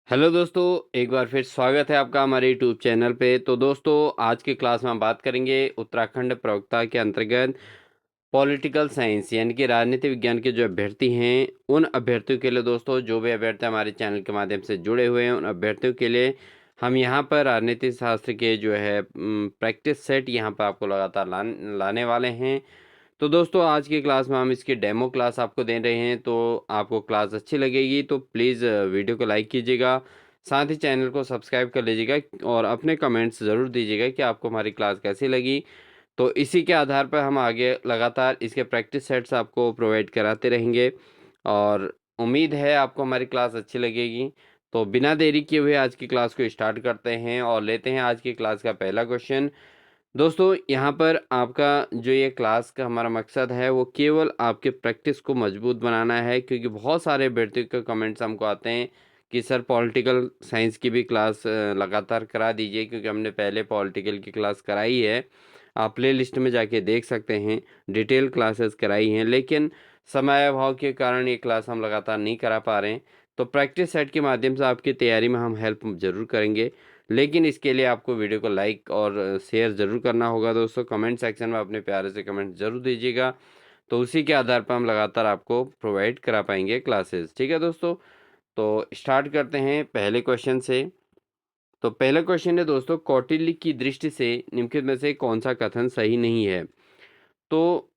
Hello दोस्तों, एक बार फिर स्वागत है आपका हमारे यूट्यूब चैनल पे। तो दोस्तों, आज की क्लास में हम बात करेंगे उत्तराखंड प्रवक्ता के अंतर्गत पॉलिटिकल साइंस यानी कि राजनीति विज्ञान के जो अभ्यर्थी हैं, उन अभ्यर्थियों के लिए दोस्तों, जो भी अभ्यर्थी हमारे चैनल के माध्यम से जुड़े हुए हैं, उन अभ्यर्थियों के लिए हम यहाँ पर राजनीति शास्त्र के जो है प्रैक्टिस सेट यहाँ पर आपको लगातार लाने वाले हैं। तो दोस्तों, आज की क्लास में हम इसकी डेमो क्लास आपको दे रहे हैं। तो आपको क्लास अच्छी लगेगी तो प्लीज़ वीडियो को लाइक कीजिएगा, साथ ही चैनल को सब्सक्राइब कर लीजिएगा और अपने कमेंट्स ज़रूर दीजिएगा कि आपको हमारी क्लास कैसी लगी। तो इसी के आधार पर हम आगे लगातार इसके प्रैक्टिस सेट्स आपको प्रोवाइड कराते रहेंगे और उम्मीद है आपको हमारी क्लास अच्छी लगेगी। तो बिना देरी किए हुए आज की क्लास को स्टार्ट करते हैं और लेते हैं आज की क्लास का पहला क्वेश्चन। दोस्तों, यहाँ पर आपका जो ये क्लास का हमारा मकसद है वो केवल आपके प्रैक्टिस को मजबूत बनाना है, क्योंकि बहुत सारे अभ्यर्थियों के कमेंट्स हमको आते हैं कि सर पॉलिटिकल साइंस की भी क्लास लगातार करा दीजिए, क्योंकि हमने पहले पॉलिटिकल की क्लास कराई है। आप प्ले लिस्ट में जाके देख सकते हैं, डिटेल क्लासेस कराई हैं, लेकिन समय अभाव के कारण ये क्लास हम लगातार नहीं करा पा रहे हैं। तो प्रैक्टिस सेट के माध्यम से आपकी तैयारी में हम हेल्प ज़रूर करेंगे, लेकिन इसके लिए आपको वीडियो को लाइक और शेयर ज़रूर करना होगा दोस्तों। कमेंट सेक्शन में अपने प्यारे से कमेंट ज़रूर दीजिएगा, तो उसी के आधार पर हम लगातार आपको प्रोवाइड करा पाएंगे क्लासेस। ठीक है दोस्तों, तो स्टार्ट करते हैं पहले क्वेश्चन से। तो पहला क्वेश्चन है दोस्तों, कौटिल्य की दृष्टि से निम्नलिखित में से कौन सा कथन सही नहीं है। तो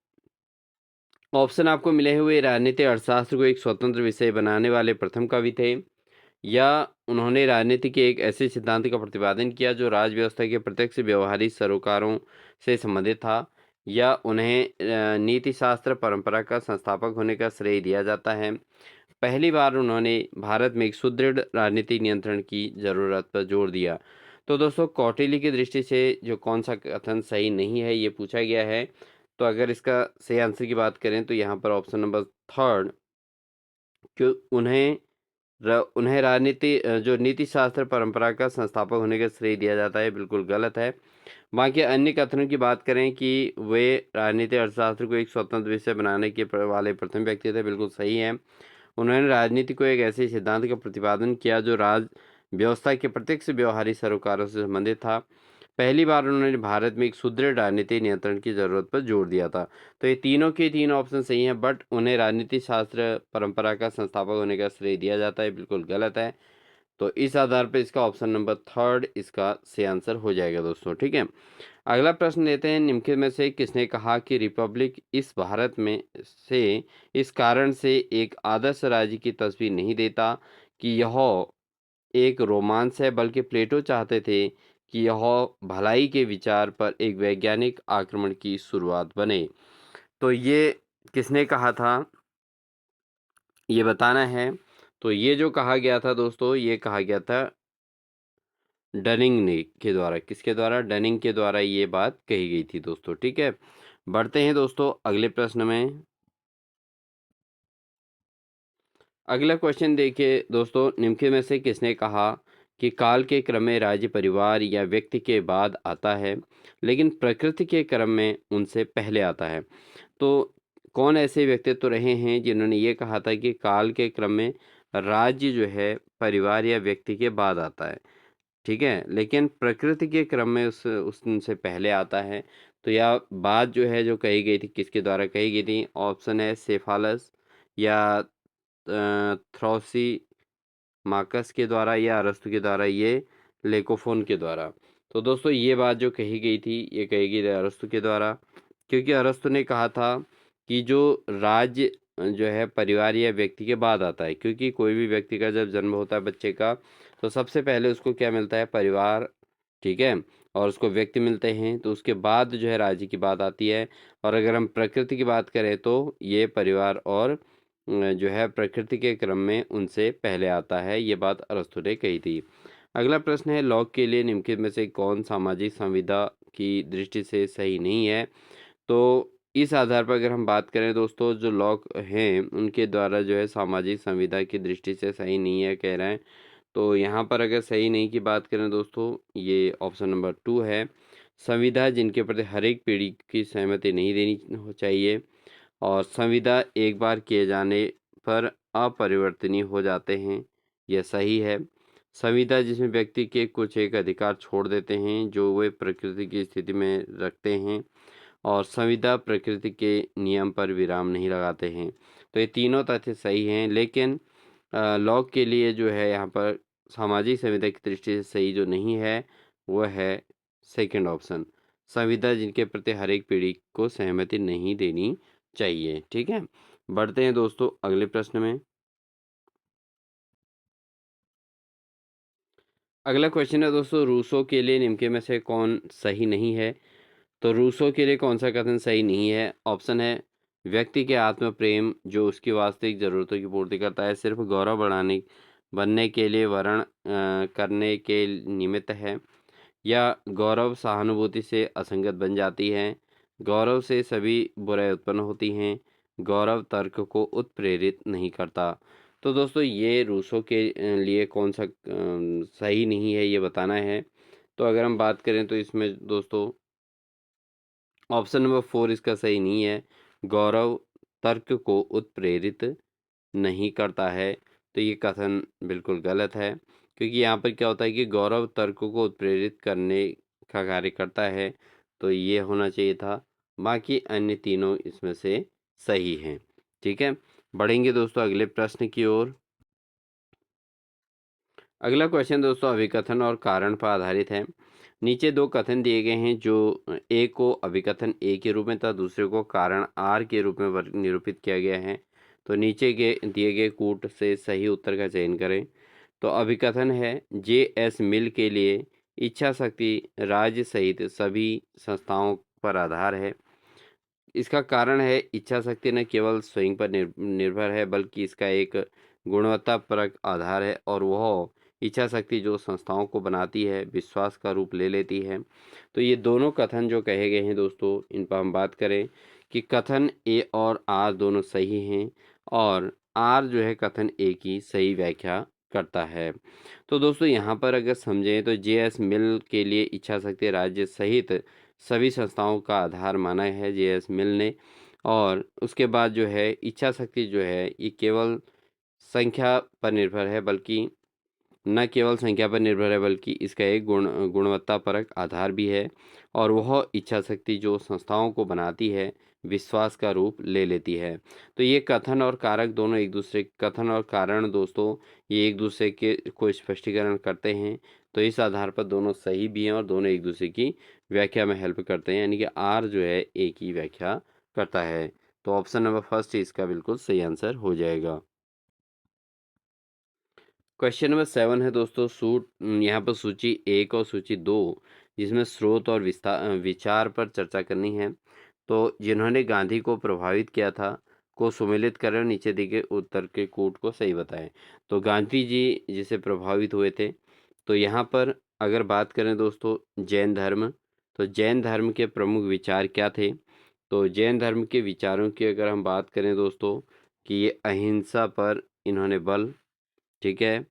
ऑप्शन आपको मिले हुए, राजनीति अर्थशास्त्र को एक स्वतंत्र विषय बनाने वाले प्रथम कवि थे, या उन्होंने राजनीति के एक ऐसे सिद्धांत का प्रतिपादन किया जो राज व्यवस्था के प्रत्यक्ष व्यवहारिक सरोकारों से संबंधित था, या उन्हें नीति शास्त्र परंपरा का संस्थापक होने का श्रेय दिया जाता है। पहली बार उन्होंने भारत में एक सुदृढ़ राजनीतिक नियंत्रण की जरूरत पर जोर दिया। तो दोस्तों, कौटिल्य की दृष्टि से जो कौन सा कथन सही नहीं है ये पूछा गया है। तो अगर इसका सही आंसर की बात करें तो यहाँ पर ऑप्शन नंबर थर्ड, कि उन्हें राजनीति जो नीति शास्त्र परंपरा का संस्थापक होने का श्रेय दिया जाता है, बिल्कुल गलत है। बाकी अन्य कथनों की बात करें कि वे राजनीति अर्थशास्त्र को एक स्वतंत्र विषय बनाने के वाले प्रथम व्यक्ति थे, बिल्कुल सही है। उन्होंने राजनीति को एक ऐसे सिद्धांत का प्रतिपादन किया जो राज व्यवस्था के प्रत्यक्ष व्यवहारिक सरोकारों से संबंधित था। पहली बार उन्होंने भारत में एक सुदृढ़ राजनीतिक नियंत्रण की जरूरत पर जोर दिया था। तो ये तीनों के तीन ऑप्शन सही हैं, बट उन्हें राजनीति शास्त्र परंपरा का संस्थापक होने का श्रेय दिया जाता है, बिल्कुल गलत है। तो इस आधार पर इसका ऑप्शन नंबर थर्ड इसका सही आंसर हो जाएगा दोस्तों। ठीक है, अगला प्रश्न लेते हैं, निम्नलिखित में से किसने कहा कि रिपब्लिक इस भारत में से इस कारण से एक आदर्श राज्य की तस्वीर नहीं देता कि यह एक रोमांस है, बल्कि प्लेटो चाहते थे कि यह भलाई के विचार पर एक वैज्ञानिक आक्रमण की शुरुआत बने। तो ये किसने कहा था, ये बताना है। तो ये जो कहा गया था दोस्तों, ये कहा गया था डनिंग ने के द्वारा। किसके द्वारा? डनिंग के द्वारा ये बात कही गई थी दोस्तों। ठीक है, बढ़ते हैं दोस्तों अगले प्रश्न में। अगला क्वेश्चन देखिए दोस्तों, निम्नलिखित में से किसने कहा कि काल के क्रम में राज्य परिवार या व्यक्ति के बाद आता है, लेकिन प्रकृति के क्रम में उनसे पहले आता है। तो कौन ऐसे व्यक्तित्व तो रहे हैं जिन्होंने ये कहा था कि काल के क्रम में राज्य जो है परिवार या व्यक्ति के बाद आता है, ठीक है, लेकिन प्रकृति के क्रम में उस उनसे पहले आता है। तो यह बात जो है जो कही गई थी, किसके द्वारा कही गई थी? ऑप्शन है सेफालस, या थ्रॉसी मार्कस के द्वारा, या अरस्तु के द्वारा, ये लेकोफोन के द्वारा। तो दोस्तों, ये बात जो कही गई थी ये कही गई थी अरस्तु के द्वारा, क्योंकि अरस्तु ने कहा था कि जो राज्य जो है परिवार या व्यक्ति के बाद आता है, क्योंकि कोई भी व्यक्ति का जब जन्म होता है बच्चे का, तो सबसे पहले उसको क्या मिलता है? परिवार, ठीक है, और उसको व्यक्ति मिलते हैं, तो उसके बाद जो है राज्य की बात आती है। और अगर हम प्रकृति की बात करें तो ये परिवार और जो है प्रकृति के क्रम में उनसे पहले आता है, ये बात अरस्तु ने कही थी। अगला प्रश्न है, लॉक के लिए निम्नलिखित में से कौन सामाजिक संविदा की दृष्टि से सही नहीं है। तो इस आधार पर अगर हम बात करें दोस्तों, जो लॉक हैं उनके द्वारा जो है सामाजिक संविदा की दृष्टि से सही नहीं है कह रहे हैं। तो यहाँ पर अगर सही नहीं की बात करें दोस्तों, ये ऑप्शन नंबर टू है। संविदा जिनके प्रति हर एक पीढ़ी की सहमति नहीं देनी चाहिए, और संविदा एक बार किए जाने पर अपरिवर्तनीय हो जाते हैं, यह सही है। संविदा जिसमें व्यक्ति के कुछ एक अधिकार छोड़ देते हैं जो वे प्रकृति की स्थिति में रखते हैं, और संविदा प्रकृति के नियम पर विराम नहीं लगाते हैं। तो ये तीनों तथ्य सही हैं, लेकिन लॉक के लिए जो है यहाँ पर सामाजिक संविदा की दृष्टि से सही जो नहीं है वो है सेकंड ऑप्शन, संविदा जिनके प्रति हर एक पीढ़ी को सहमति नहीं देनी चाहिए। ठीक है, बढ़ते हैं दोस्तों अगले प्रश्न में। अगला क्वेश्चन है दोस्तों, रूसो के लिए निम्न में से कौन सही नहीं है। तो रूसो के लिए कौन सा कथन सही नहीं है। ऑप्शन है, व्यक्ति के आत्म प्रेम जो उसकी वास्तविक ज़रूरतों की पूर्ति करता है सिर्फ गौरव बढ़ाने बनने के लिए वर्ण करने के निमित्त है, या गौरव सहानुभूति से असंगत बन जाती है, गौरव से सभी बुराई उत्पन्न होती हैं, गौरव तर्क को उत्प्रेरित नहीं करता। तो दोस्तों ये रूसो के लिए कौन सा सही नहीं है ये बताना है। तो अगर हम बात करें तो इसमें दोस्तों ऑप्शन नंबर 4 इसका सही नहीं है, गौरव तर्क को उत्प्रेरित नहीं करता है। तो ये कथन बिल्कुल गलत है, क्योंकि यहाँ पर क्या होता है कि गौरव तर्क को उत्प्रेरित करने का कार्य करता है, तो ये होना चाहिए था। बाकी अन्य तीनों इसमें से सही हैं। ठीक है, बढ़ेंगे दोस्तों अगले प्रश्न की ओर। अगला क्वेश्चन दोस्तों अभिकथन और कारण पर आधारित है। नीचे दो कथन दिए गए हैं जो एक को अभिकथन ए के रूप में तथा दूसरे को कारण आर के रूप में निरूपित किया गया है। तो नीचे के दिए गए कूट से सही उत्तर का चयन करें। तो अभिकथन है, जे एस मिल के लिए इच्छा शक्ति राज्य सहित सभी संस्थाओं पर आधार है। इसका कारण है, इच्छा शक्ति न केवल स्वयं पर निर्भर है बल्कि इसका एक गुणवत्तापरक आधार है, और वह इच्छा शक्ति जो संस्थाओं को बनाती है विश्वास का रूप ले लेती है। तो ये दोनों कथन जो कहे गए हैं दोस्तों, इन पर हम बात करें कि कथन ए और आर दोनों सही हैं, और आर जो है कथन ए की सही व्याख्या करता है। तो दोस्तों यहाँ पर अगर समझें तो जे एस मिल के लिए इच्छा शक्ति राज्य सहित सभी संस्थाओं का आधार माना है जे एस मिल ने, और उसके बाद जो है इच्छा शक्ति जो है ये केवल संख्या पर निर्भर है बल्कि न केवल संख्या पर निर्भर है बल्कि इसका एक गुणवत्तापरक आधार भी है, और वह इच्छा शक्ति जो संस्थाओं को बनाती है विश्वास का रूप ले लेती है। तो ये कथन और कारक दोनों एक दूसरे, कथन और कारण दोस्तों ये एक दूसरे के को स्पष्टीकरण करते हैं। तो इस आधार पर दोनों सही भी हैं और दोनों एक दूसरे की व्याख्या में हेल्प करते हैं, यानी कि आर जो है ए की व्याख्या करता है। तो ऑप्शन नंबर फर्स्ट इसका बिल्कुल सही आंसर हो जाएगा। क्वेश्चन नंबर 7 है दोस्तों, यहाँ पर सूची 1 और सूची 2 जिसमें स्रोत और विचार पर चर्चा करनी है। तो जिन्होंने गांधी को प्रभावित किया था को सुमेलित करें और नीचे दिए गए उत्तर के कूट को सही बताएं। तो गांधी जी जिसे प्रभावित हुए थे, तो यहाँ पर अगर बात करें दोस्तों जैन धर्म, तो जैन धर्म के प्रमुख विचार क्या थे। तो जैन धर्म के विचारों की अगर हम बात करें दोस्तों कि ये अहिंसा पर इन्होंने बल, ठीक है,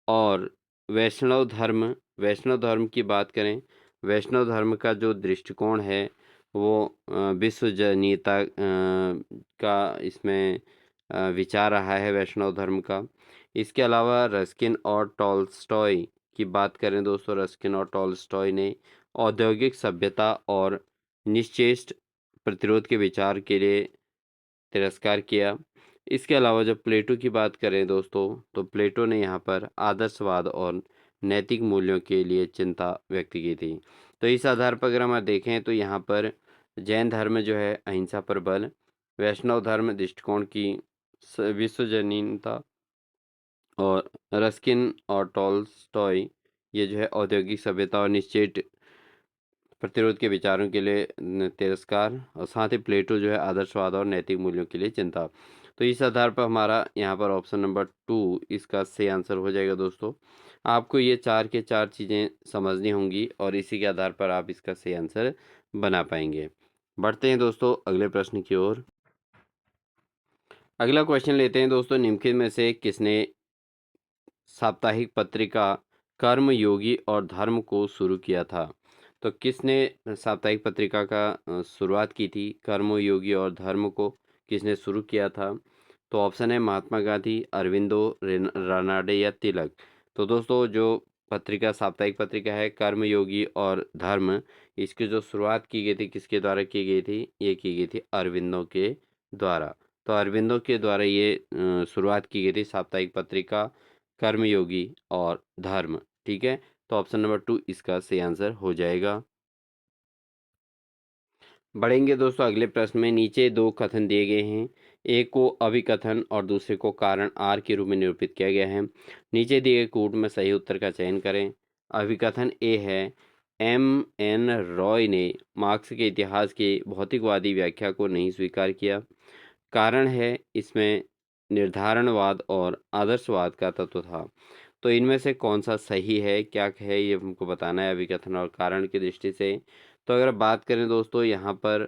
और वैष्णव धर्म की बात करें, वैष्णव धर्म का जो दृष्टिकोण है वो विश्वजनीयता का इसमें विचार रहा है वैष्णव धर्म का। इसके अलावा रस्किन और टॉल्स्टॉय की बात करें दोस्तों, रस्किन और टॉल्स्टॉय ने औद्योगिक सभ्यता और निश्चेष्ट प्रतिरोध के विचार के लिए तिरस्कार किया। इसके अलावा जब प्लेटो की बात करें दोस्तों, तो प्लेटो ने यहाँ पर आदर्शवाद और नैतिक मूल्यों के लिए चिंता व्यक्त की थी। तो इस आधार पर अगर हम देखें तो यहाँ पर जैन धर्म जो है अहिंसा पर बल, वैष्णव धर्म दृष्टिकोण की विश्वजनीनता, और रस्किन और टॉल्स्टॉय ये जो है औद्योगिक सभ्यता और निश्चित प्रतिरोध के विचारों के लिए तिरस्कार, और साथ ही प्लेटो जो है आदर्शवाद और नैतिक मूल्यों के लिए चिंता। तो इस आधार पर हमारा यहाँ पर ऑप्शन नंबर 2 इसका सही आंसर हो जाएगा दोस्तों। आपको ये 4 के 4 चीज़ें समझनी होंगी और इसी के आधार पर आप इसका सही आंसर बना पाएंगे। बढ़ते हैं दोस्तों अगले प्रश्न की ओर। अगला क्वेश्चन लेते हैं दोस्तों, निम्नलिखित में से किसने साप्ताहिक पत्रिका कर्मयोगी और धर्म को शुरू किया था। तो किसने साप्ताहिक पत्रिका का शुरुआत की थी, कर्मयोगी और धर्म को किसने शुरू किया था। तो ऑप्शन है महात्मा गांधी, अरविंदो, रानाडे या तिलक। तो दोस्तों जो पत्रिका साप्ताहिक पत्रिका है कर्मयोगी और धर्म, इसकी जो शुरुआत की गई थी किसके द्वारा की गई थी? ये की गई थी अरविंदो के द्वारा। तो अरविंदो के द्वारा ये शुरुआत की गई थी साप्ताहिक पत्रिका कर्मयोगी और धर्म। ठीक है, तो ऑप्शन नंबर 2 इसका सही आंसर हो जाएगा। बढ़ेंगे दोस्तों अगले प्रश्न में। नीचे दो कथन दिए गए हैं, एक को अभिकथन और दूसरे को कारण आर के रूप में निरूपित किया गया है। नीचे दिए गए कूट में सही उत्तर का चयन करें। अभिकथन ए है, एम एन रॉय ने मार्क्स के इतिहास की भौतिकवादी व्याख्या को नहीं स्वीकार किया। कारण है इसमें निर्धारणवाद और आदर्शवाद का तत्व था। तो इनमें से कौन सा सही है, क्या है, ये हमको बताना है अभिकथन और कारण की दृष्टि से। तो अगर बात करें दोस्तों यहाँ पर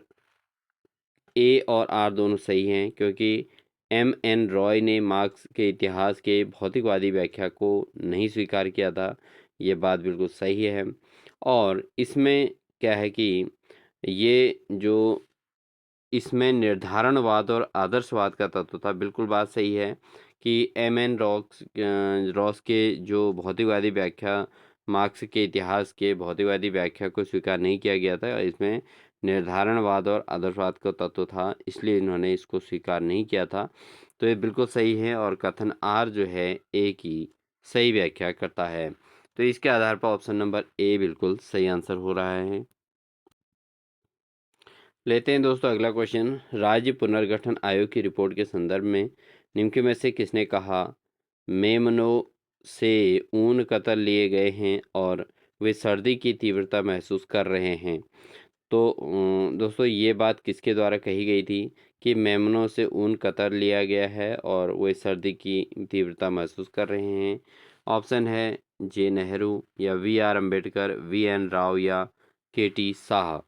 ए और आर दोनों सही हैं, क्योंकि एम एन रॉय ने मार्क्स के इतिहास के भौतिकवादी व्याख्या को नहीं स्वीकार किया था। ये बात बिल्कुल सही है। और इसमें क्या है कि ये जो इसमें निर्धारणवाद और आदर्शवाद का तत्व था, बिल्कुल बात सही है कि एम एन रॉस के जो भौतिकवादी व्याख्या मार्क्स के इतिहास के भौतिकवादी व्याख्या को स्वीकार नहीं किया गया था। इसमें निर्धारणवाद और आदर्शवाद का तत्व था, इसलिए इन्होंने इसको स्वीकार नहीं किया था। तो ये बिल्कुल सही है और कथन आर जो है ए की सही व्याख्या करता है। तो इसके आधार पर ऑप्शन नंबर ए बिल्कुल सही आंसर हो रहा है। लेते हैं दोस्तों अगला क्वेश्चन। राज्य पुनर्गठन आयोग की रिपोर्ट के संदर्भ में निम्न में से किसने कहा मेमनों से ऊन कतर लिए गए हैं और वे सर्दी की तीव्रता महसूस कर रहे हैं? तो दोस्तों ये बात किसके द्वारा कही गई थी कि मेमनों से ऊन कतर लिया गया है और वे सर्दी की तीव्रता महसूस कर रहे हैं? ऑप्शन है जे नेहरू या V R Ambedkar, V N Rao या के टी शाह।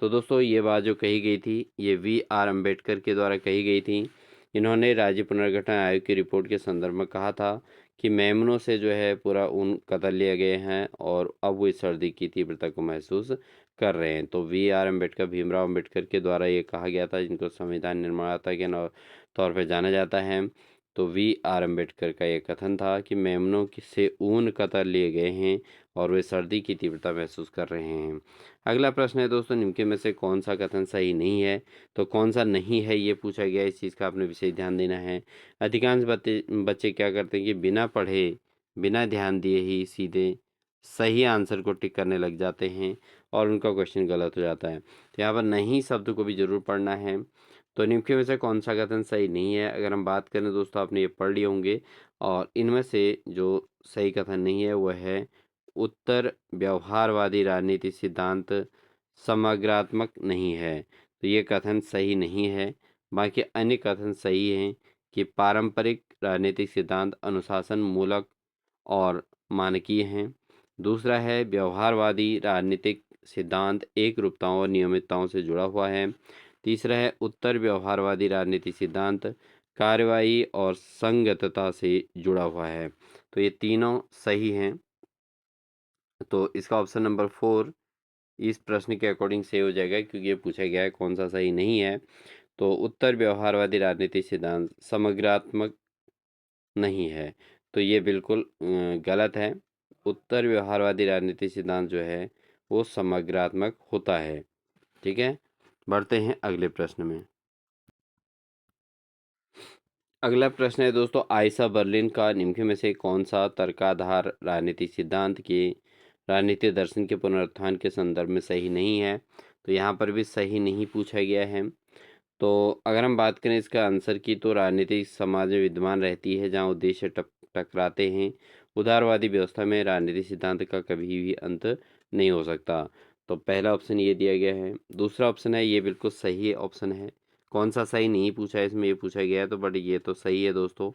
तो दोस्तों ये बात जो कही गई थी ये वी आर अम्बेडकर के द्वारा कही गई थी। इन्होंने राज्य पुनर्गठन आयोग की रिपोर्ट के संदर्भ में कहा था कि मेमनों से जो है पूरा ऊन कतर लिए गए हैं और अब वो इस सर्दी की तीव्रता को महसूस कर रहे हैं। तो वी आर अम्बेडकर, भीमराव अम्बेडकर के द्वारा ये कहा गया था, जिनको संविधान निर्माता के तौर पर जाना जाता है। तो वी आर अम्बेडकर का ये कथन था कि मेमनों से ऊन कतर लिए गए हैं और वे सर्दी की तीव्रता महसूस कर रहे हैं। अगला प्रश्न है दोस्तों, निम्न में से कौन सा कथन सही नहीं है? तो कौन सा नहीं है ये पूछा गया, इस चीज़ का आपने विशेष ध्यान देना है। अधिकांश बच्चे क्या करते हैं कि बिना पढ़े बिना ध्यान दिए ही सीधे सही आंसर को टिक करने लग जाते हैं और उनका क्वेश्चन गलत हो जाता है। तो यहाँ पर नहीं शब्द को भी जरूर पढ़ना है। तो निम्न में से कौन सा कथन सही नहीं है? अगर हम बात करें दोस्तों, आपने ये पढ़ लिए होंगे और इनमें से जो सही कथन नहीं है वह है उत्तर व्यवहारवादी राजनीति सिद्धांत समग्रात्मक नहीं है। तो ये कथन सही नहीं है। बाकी अन्य कथन सही हैं कि पारंपरिक राजनीतिक सिद्धांत अनुशासन मूलक और मानकीय हैं। दूसरा है व्यवहारवादी राजनीतिक सिद्धांत एकरूपताओं और नियमितताओं से जुड़ा हुआ है। तीसरा है उत्तर व्यवहारवादी राजनीतिक सिद्धांत कार्रवाई और संगतता से जुड़ा हुआ है। तो ये तीनों सही हैं। तो इसका ऑप्शन नंबर 4 इस प्रश्न के अकॉर्डिंग सही हो जाएगा, क्योंकि ये पूछा गया है कौन सा सही नहीं है। तो उत्तर व्यवहारवादी राजनीतिक सिद्धांत समग्रात्मक नहीं है। तो ये बिल्कुल गलत है। उत्तर व्यवहारवादी राजनीतिक सिद्धांत जो है वो समग्रात्मक होता है। ठीक है, बढ़ते हैं अगले प्रश्न में। अगला प्रश्न है दोस्तों, आयशा बर्लिन का निम्न में से कौन सा तर्काधार राजनीतिक सिद्धांत के राजनीतिक दर्शन के पुनरुत्थान के संदर्भ में सही नहीं है? तो यहाँ पर भी सही नहीं पूछा गया है। तो अगर हम बात करें इसका आंसर की, तो राजनीतिक समाज में विद्यमान रहती है जहाँ उद्देश्य टकराते हैं। उदारवादी व्यवस्था में राजनीतिक सिद्धांत का कभी भी अंत नहीं हो सकता। तो पहला ऑप्शन ये दिया गया है। दूसरा ऑप्शन है ये बिल्कुल सही ऑप्शन है। कौन सा सही नहीं पूछा है इसमें, ये पूछा गया है, तो बट ये तो सही है दोस्तों।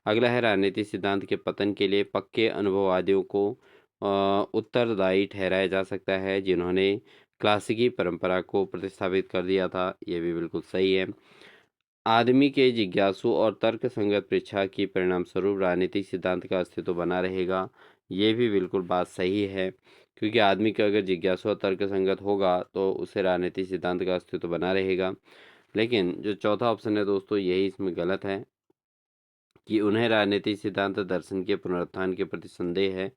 अगला है राजनीतिक सिद्धांत के पतन के लिए पक्के अनुभववादियों को उत्तरदायी ठहराया जा सकता है, जिन्होंने क्लासिकी परंपरा को प्रतिस्थापित कर दिया था। ये भी बिल्कुल सही है। आदमी के जिज्ञासु और तर्क संगत परीक्षा की परिणाम स्वरूप राजनीतिक सिद्धांत का अस्तित्व बना रहेगा। ये भी बिल्कुल बात सही है, क्योंकि आदमी का अगर जिज्ञासु और तर्क संगत होगा तो उसे राजनीतिक सिद्धांत का अस्तित्व बना रहेगा। लेकिन जो चौथा ऑप्शन है दोस्तों, यही इसमें गलत है। कि उन्हें राजनीतिक सिद्धांत दर्शन के पुनरुत्थान के प्रति संदेह है,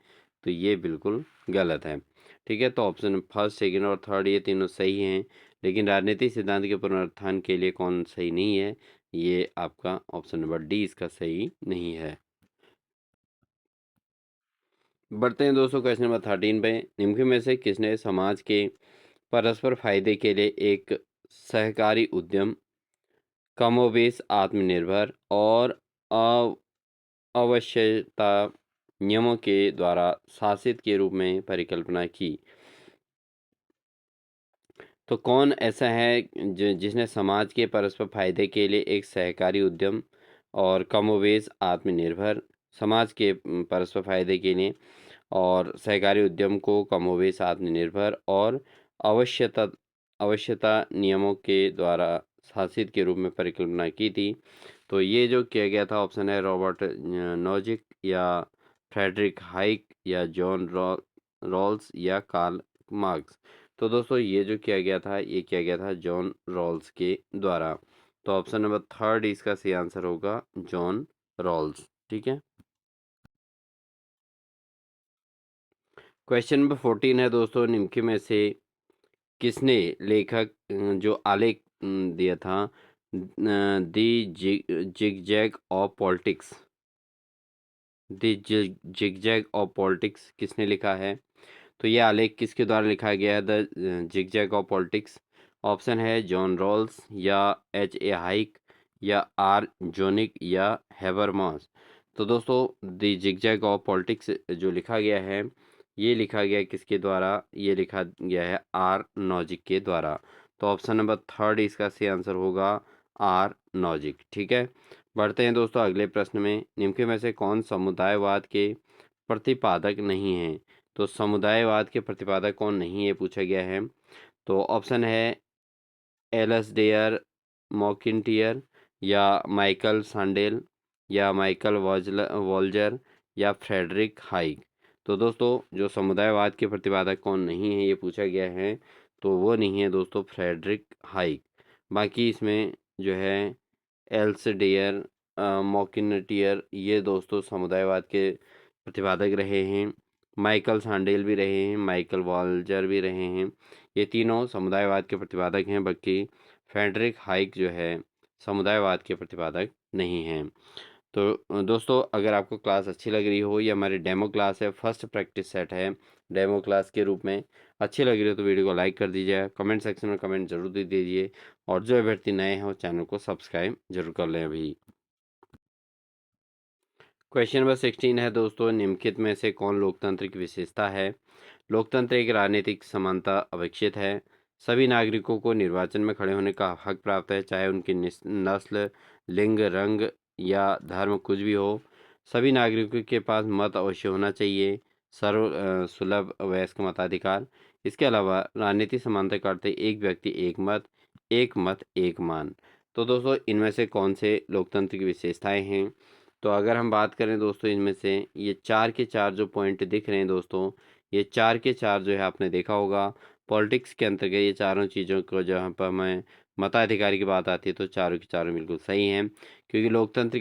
तो ये बिल्कुल गलत है। ठीक है, तो ऑप्शन फर्स्ट, सेकंड और थर्ड ये तीनों सही हैं, लेकिन राजनीतिक सिद्धांत के पुनरुत्थान के लिए कौन सही नहीं है, ये आपका ऑप्शन नंबर डी इसका सही नहीं है। बढ़ते हैं दोस्तों क्वेश्चन नंबर 13 पे। निम्न में से किसने समाज के परस्पर फायदे के लिए एक सहकारी उद्यम, कमोबेश आत्मनिर्भर और आवश्यकता नियमों के द्वारा शासित के रूप में परिकल्पना की? तो कौन ऐसा है जिसने समाज के परस्पर फायदे के लिए एक सहकारी उद्यम और कमोबेश आत्मनिर्भर, समाज के परस्पर फायदे के लिए और सहकारी उद्यम को कमोबेश आत्मनिर्भर और आवश्यकता आवश्यकता नियमों के द्वारा शासित के रूप में परिकल्पना की थी? तो ये जो किया गया था ऑप्शन है रॉबर्ट नॉजिक या फ्रेडरिक हाइक या जॉन रॉल्स या कार्ल मार्क्स। तो दोस्तों ये जो किया गया था, ये किया गया था जॉन रॉल्स के द्वारा। तो ऑप्शन नंबर थर्ड इसका सही आंसर होगा जॉन रॉल्स। ठीक है, क्वेश्चन नंबर 14 है दोस्तों, निम्न में से किसने लेखक जो आलेख दिया था the zigzag of politics, the zigzag of politics किसने लिखा है? तो ये आलेख किसके द्वारा लिखा गया है, the zigzag of politics? Option है जॉन रॉल्स या एच ए हाइक या आर जोनिक या हेबरमॉस। तो दोस्तों द जिगजैग ऑफ पॉलिटिक्स जो लिखा गया है, ये लिखा गया है किसके द्वारा? ये लिखा गया है आर नॉजिक के द्वारा। तो ऑप्शन नंबर थर्ड इसका सही आंसर होगा आर नॉजिक। ठीक है, बढ़ते हैं दोस्तों अगले प्रश्न में। निम्न में से कौन समुदायवाद के प्रतिपादक नहीं है? तो समुदायवाद के प्रतिपादक कौन नहीं है पूछा गया है। तो ऑप्शन है एलस डेयर मॉकिन्टियर या माइकल सांडेल या माइकल वॉल्जर या फ्रेडरिक हाइक। तो दोस्तों जो समुदायवाद के प्रतिपादक कौन नहीं है ये पूछा गया है, तो वो नहीं है दोस्तों फ्रेडरिक हाइक। बाकी इसमें जो है एल्स डेयर मॉकिन्टियर ये दोस्तों समुदायवाद के प्रतिपादक रहे हैं, माइकल सांडेल भी रहे हैं, माइकल वॉल्जर भी रहे हैं, ये तीनों समुदायवाद के प्रतिपादक हैं। बाकी फ्रेडरिक हाइक जो है समुदायवाद के प्रतिपादक नहीं हैं। तो दोस्तों अगर आपको क्लास अच्छी लग रही हो, ये हमारी डेमो क्लास है, फर्स्ट प्रैक्टिस सेट है डेमो क्लास के रूप में, अच्छी लग रही हो तो वीडियो को लाइक कर दीजिए, कमेंट सेक्शन में कमेंट जरूर दे दीजिए और जो अभ्यर्थी नए हैं वो चैनल को सब्सक्राइब जरूर कर लें अभी। क्वेश्चन नंबर 16 है दोस्तों, निम्नलिखित में से कौन लोकतंत्र की विशेषता है? लोकतंत्र एक राजनीतिक समानता अपेक्षित है, सभी नागरिकों को निर्वाचन में खड़े होने का हक प्राप्त है, चाहे उनकी नस्ल, लिंग, रंग या धर्म कुछ भी हो, सभी नागरिकों के पास मत अवश्य होना चाहिए, सुलभ वयस्क मताधिकार। इसके अलावा राजनीतिक समानता का अर्थ है एक व्यक्ति एक मत एक मान। तो दोस्तों इनमें से कौन से लोकतंत्र की विशेषताएं हैं? तो अगर हम बात करें दोस्तों इनमें से ये चार के चार जो पॉइंट दिख रहे हैं दोस्तों, ये चार के चार जो है आपने देखा होगा पॉलिटिक्स के अंतर्गत ये चारों चीज़ों को जहाँ पर हमें मताधिकार की बात आती है तो चारों के चारों बिल्कुल सही हैं, क्योंकि लोकतंत्र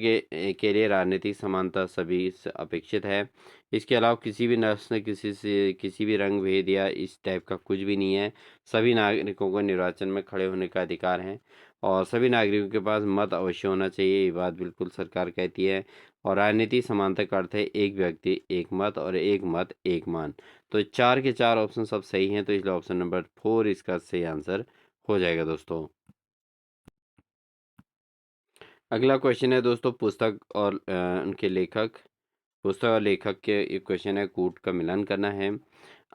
के लिए राजनीतिक समानता सभी से अपेक्षित है। इसके अलावा किसी भी नस्ल, किसी से किसी भी रंग भेद या इस टाइप का कुछ भी नहीं है, सभी नागरिकों को निर्वाचन में खड़े होने का अधिकार है और सभी नागरिकों के पास मत अवश्य होना चाहिए, ये बात बिल्कुल सरकार कहती है। और राजनीतिक समानता का अर्थ है एक व्यक्ति एक मत और एक मत एक मान। तो चार के चार ऑप्शन सब सही हैं, तो इसलिए ऑप्शन नंबर 4 इसका सही आंसर हो जाएगा दोस्तों। अगला क्वेश्चन है दोस्तों पुस्तक और उनके लेखक, पुस्तक और लेखक के एक क्वेश्चन है, कूट का मिलान करना है।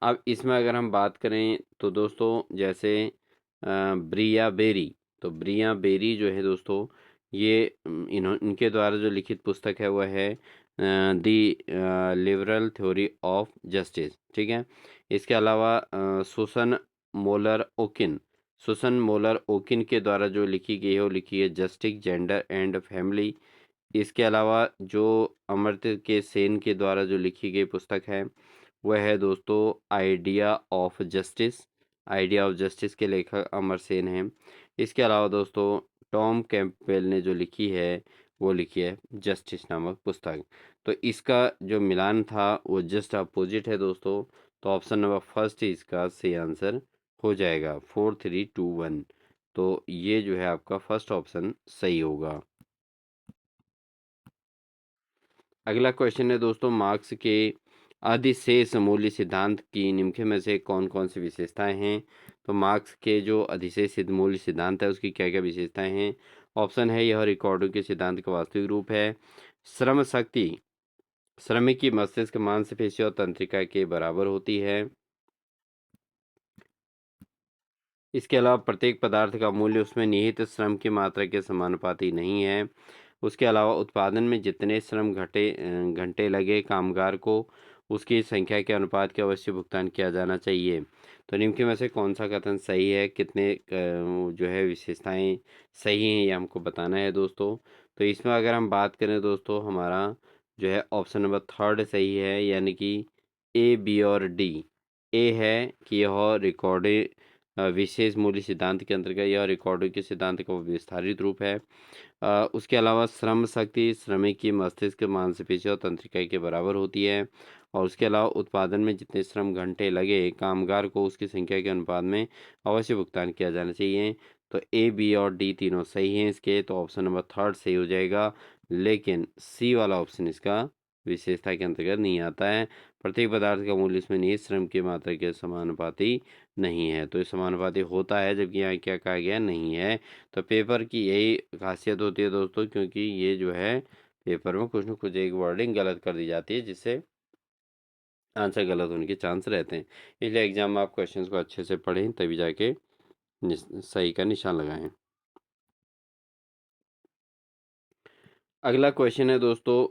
अब इसमें अगर हम बात करें तो दोस्तों जैसे ब्रिया बेरी, तो ब्रिया बेरी जो है दोस्तों ये इनके द्वारा जो लिखित पुस्तक है वह है दी लिबरल थ्योरी ऑफ जस्टिस। ठीक है, इसके अलावा सुसन मोलर ओकिन के द्वारा जो लिखी गई है वो लिखी है जस्टिस जेंडर एंड फैमिली। इसके अलावा जो अमर्त्य के सेन के द्वारा जो लिखी गई पुस्तक है वह है दोस्तों idea of justice. Idea of justice के लेखक अमर सेन हैं। इसके अलावा दोस्तों टॉम कैंपबेल ने जो लिखी है वो लिखी है जस्टिस नामक पुस्तक। तो इसका जो मिलान था वो जस्ट अपोजिट है दोस्तों। तो ऑप्शन नंबर फर्स्ट ही इसका सही आंसर हो जाएगा, 4321। तो ये जो है आपका फर्स्ट ऑप्शन सही होगा। अगला क्वेश्चन है दोस्तों, मार्क्स के अधिशेष मूल्य सिद्धांत की निम्न में से कौन कौन सी विशेषताएं हैं। तो मार्क्स के जो अधिशेष मूल्य सिद्धांत है उसकी क्या क्या विशेषताएं हैं। ऑप्शन है, यह रिकॉर्डों के सिद्धांत का वास्तविक रूप है। श्रम शक्ति श्रमिक की मस्तिष्क, मांसपेशी और तंत्रिका के बराबर होती है। इसके अलावा प्रत्येक पदार्थ का मूल्य उसमें निहित श्रम की मात्रा के समानुपाती नहीं है। उसके अलावा उत्पादन में जितने श्रम घंटे लगे कामगार को, उसकी संख्या के अनुपात के अवश्य भुगतान किया जाना चाहिए। तो निम्न में से कौन सा कथन सही है, कितने जो है विशेषताएं सही हैं, ये हमको बताना है दोस्तों। तो इसमें अगर हम बात करें दोस्तों, हमारा जो है ऑप्शन नंबर थर्ड सही है, यानी कि ए, बी और डी। ए है कि यह रिकॉर्डेड विशेष मूल्य सिद्धांत के अंतर्गत यह रिकॉर्डों के सिद्धांत का विस्तारित रूप है। उसके अलावा श्रम शक्ति श्रमिक की मस्तिष्क, मांसपेशी और तंत्रिका के बराबर होती है। और उसके अलावा उत्पादन में जितने श्रम घंटे लगे कामगार को, उसकी संख्या के अनुपात में अवश्य भुगतान किया जाना चाहिए। तो ए, बी और डी तीनों सही हैं इसके, तो ऑप्शन नंबर थर्ड सही हो जाएगा। लेकिन सी वाला ऑप्शन इसका विशेषता के अंतर्गत नहीं आता है। प्रत्येक पदार्थ का मूल्य इसमें निहित श्रम की मात्रा के समानुपाती नहीं है। तो ये समानुपाती होता है, जबकि यहाँ क्या कहा गया नहीं है। तो पेपर की यही खासियत होती है दोस्तों, क्योंकि ये जो है पेपर में कुछ न कुछ एक वर्डिंग गलत कर दी जाती है, जिससे आंसर गलत होने के चांस रहते हैं। इसलिए एग्जाम में आप क्वेश्चंस को अच्छे से पढ़ें, तभी जाके सही का निशान लगाएं। अगला क्वेश्चन है दोस्तों,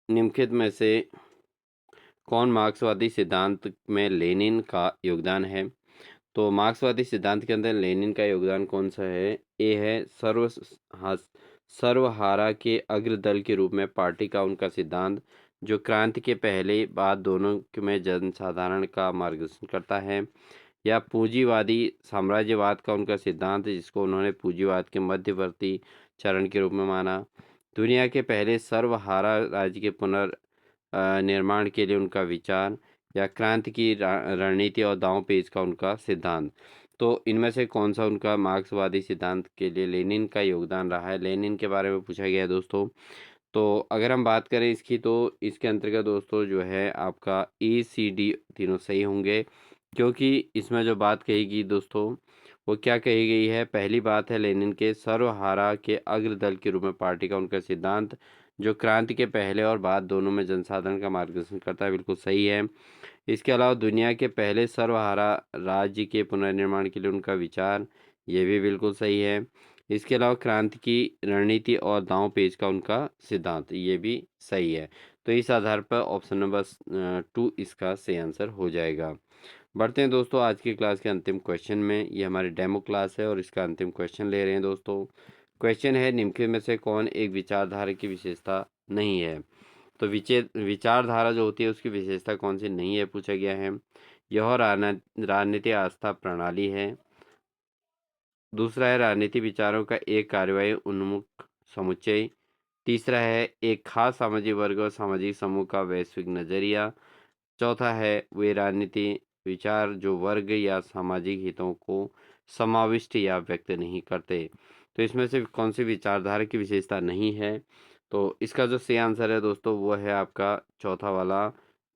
निम्नलिखित में से कौन मार्क्सवादी सिद्धांत में लेनिन का योगदान है। तो मार्क्सवादी सिद्धांत के अंदर लेनिन का योगदान कौन सा है। ए है सर्वहारा के अग्रदल के रूप में पार्टी का उनका सिद्धांत, जो क्रांति के पहले बाद दोनों में जनसाधारण का मार्गदर्शन करता है। या पूंजीवादी साम्राज्यवाद का उनका सिद्धांत, जिसको उन्होंने पूंजीवाद के मध्यवर्ती चरण के रूप में माना। दुनिया के पहले सर्वहारा राज्य के निर्माण के लिए उनका विचार। या क्रांति की रणनीति और दांव पेच का उनका सिद्धांत। तो इनमें से कौन सा उनका मार्क्सवादी सिद्धांत के लिए लेनिन का योगदान रहा है, लेनिन के बारे में पूछा गया है दोस्तों। तो अगर हम बात करें इसकी, तो इसके अंतर्गत दोस्तों जो है आपका ए, सी, डी तीनों सही होंगे। क्योंकि इसमें जो बात कही गई दोस्तों, वो क्या कही गई है। पहली बात है, लेनिन के सर्वहारा के अग्रदल के रूप में पार्टी का उनका सिद्धांत, जो क्रांति के पहले और बाद दोनों में जनसाधारण का मार्गदर्शन करता है, बिल्कुल सही है। इसके अलावा दुनिया के पहले सर्वहारा राज्य के पुनर्निर्माण के लिए उनका विचार, ये भी बिल्कुल सही है। इसके अलावा क्रांति की रणनीति और दांव पेच का उनका सिद्धांत, ये भी सही है। तो इस आधार पर ऑप्शन नंबर 2 इसका सही आंसर हो जाएगा। बढ़ते हैं दोस्तों आज की क्लास के अंतिम क्वेश्चन में। ये हमारी डेमो क्लास है और इसका अंतिम क्वेश्चन ले रहे हैं दोस्तों। क्वेश्चन है, निम्नलिखित में से कौन एक विचारधारा की विशेषता नहीं है। तो विचारधारा जो होती है उसकी विशेषता कौन सी नहीं है पूछा गया है। यह राजनीतिक आस्था प्रणाली है। दूसरा है, राजनीति विचारों का एक कार्यवाही उन्मुख समुच्चय। तीसरा है, एक खास सामाजिक वर्ग और सामाजिक समूह का वैश्विक नजरिया। चौथा है, वे राजनीति विचार जो वर्ग या सामाजिक हितों को समाविष्ट या व्यक्त नहीं करते। तो इसमें से कौन सी विचारधारा की विशेषता नहीं है। तो इसका जो सही आंसर है दोस्तों, वो है आपका चौथा वाला,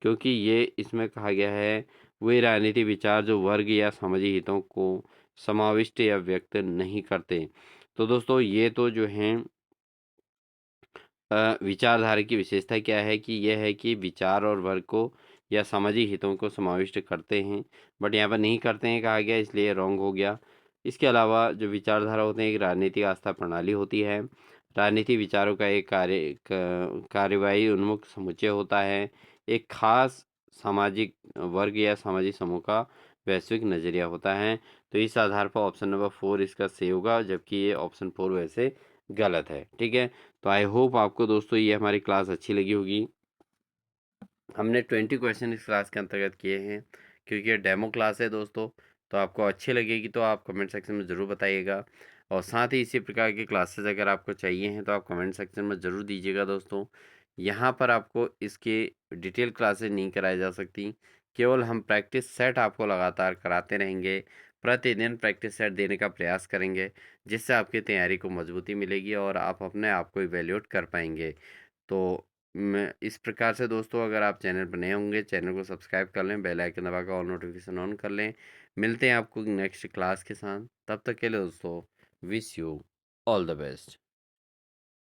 क्योंकि ये इसमें कहा गया है वे राजनीति विचार जो वर्ग या सामाजिक हितों को समाविष्ट या व्यक्त नहीं करते। तो दोस्तों ये तो जो हैं विचारधारा की विशेषता क्या है कि यह है कि विचार और वर्ग को या सामाजिक हितों को समाविष्ट करते हैं, बट यहाँ पर नहीं करते हैं कहा गया, इसलिए रॉन्ग हो गया। इसके अलावा जो विचारधारा होते हैं, एक राजनीतिक आस्था प्रणाली होती है। राजनीति विचारों का एक कार्यवाही उन्मुख समुच्चय होता है। एक खास सामाजिक वर्ग या सामाजिक समूह का वैश्विक नजरिया होता है। तो इस आधार पर ऑप्शन नंबर 4 इसका सही होगा, जबकि ये ऑप्शन 4 वैसे गलत है। ठीक है, तो आई होप आपको दोस्तों ये हमारी क्लास अच्छी लगी होगी। हमने 20 क्वेश्चन इस क्लास के अंतर्गत किए हैं। क्योंकि ये डेमो क्लास है दोस्तों, तो आपको अच्छी लगेगी तो आप कमेंट सेक्शन में ज़रूर बताइएगा। और साथ ही इसी प्रकार की क्लासेस अगर आपको चाहिए हैं तो आप कमेंट सेक्शन में ज़रूर दीजिएगा दोस्तों। यहाँ पर आपको इसके डिटेल क्लासेस नहीं कराई जा सकती, केवल हम प्रैक्टिस सेट आपको लगातार कराते रहेंगे, प्रतिदिन प्रैक्टिस सेट देने का प्रयास करेंगे, जिससे आपकी तैयारी को मजबूती मिलेगी और आप अपने आप को इवैल्यूएट कर पाएंगे। तो मैं इस प्रकार से दोस्तों, अगर आप चैनल पर नए होंगे, चैनल को सब्सक्राइब कर लें, बेल आइकन दबाकर ऑल नोटिफिकेशन ऑन कर लें। मिलते हैं आपको नेक्स्ट क्लास के साथ, तब तक के लिए दोस्तों, wish you all the best.